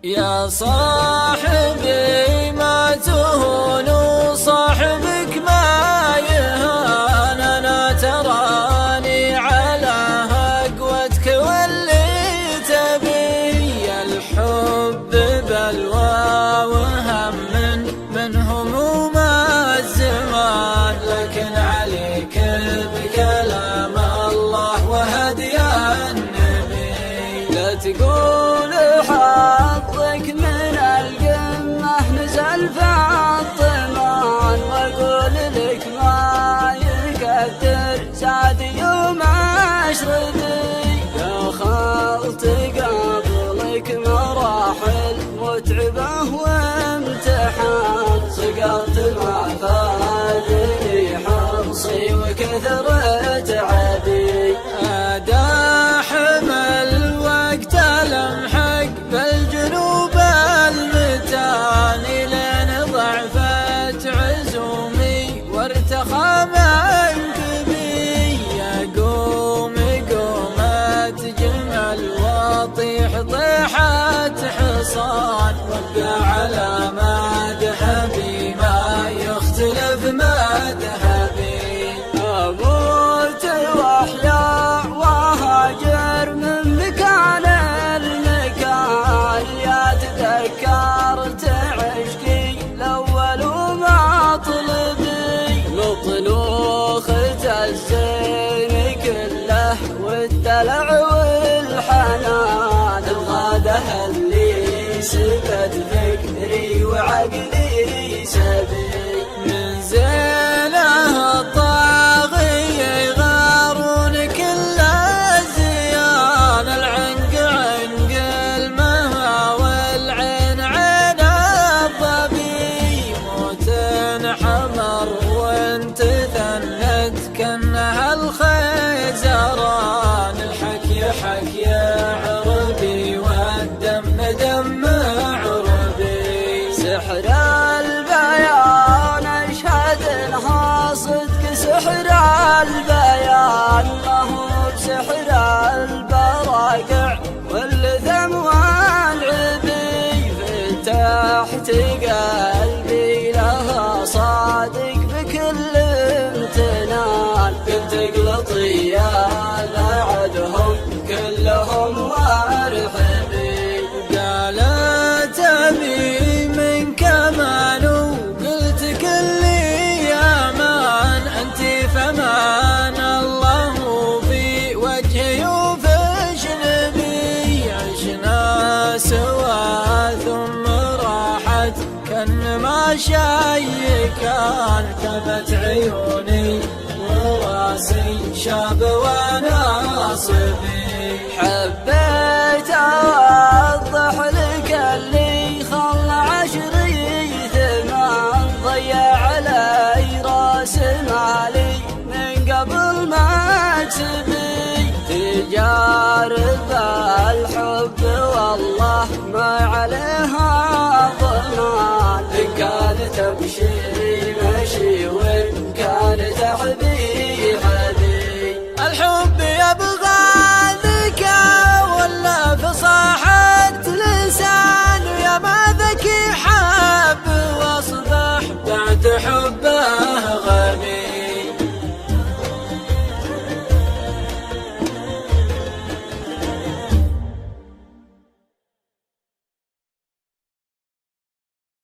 يا صاحبي ما تهون صاحبك ما يهان، أنا تراني على هقوتك واللي تبي. الحب بلوى وهم من هموم الزمان، لكن عليك بكلام الله وهدي النبي. لا تقول حظك من القمة نزل في الطمان، واقول لك ما يقدر زاد يوم اشربي. يا خلط قبلك مراحل متعبة وامتحان، سقطت مع فادني حرصي وكثرت عدي. داحم الوقت لمحق بالجنوب المتان، لين ضعفت عزومي وارتخى منكبي. قوم قومت جمل وطيح طيحت حصان، وابقى على مذهبي ما يختلف مذهبي. اموت واحيا وهاجر من مكان المكان، يا تذكرت عشقي الاول ومطلبي. مطلوخة الزين كله والدلع والحنان، الغاده اللي سكت فكري وعقلي سبي. من زينه الطاغية يغارون كل الزيان، العنق عنق المها والعين عين الظبي. موت حمر وانت ثنت كانها الخيزران، الحكي حكي عربي والدم دم عربي. سحر البيان اشهد انها صدق، سحر البيان ما هو بسحر البراقع واللثم والعبي. فتحت قلبي لها صادق بكل امتنان، قلت اقلطي يا بعدهم كلهم وارحبي. قالت ابي من كمان وقلت كلي يا مان، انت فمان الله في وجهي وفي شنبي. عشنا سوا ثم راحت كان ما شي كان، كبت عيوني وراسي شاب وانا صبي. حبيت اوضح لك اللي خل عشري ثمان، ضيع علي راس مالي من قبل ما تبي. تجارب الحب والله ما عليها ضمان، إن كانت تمشي مشي وإن كانت أحبي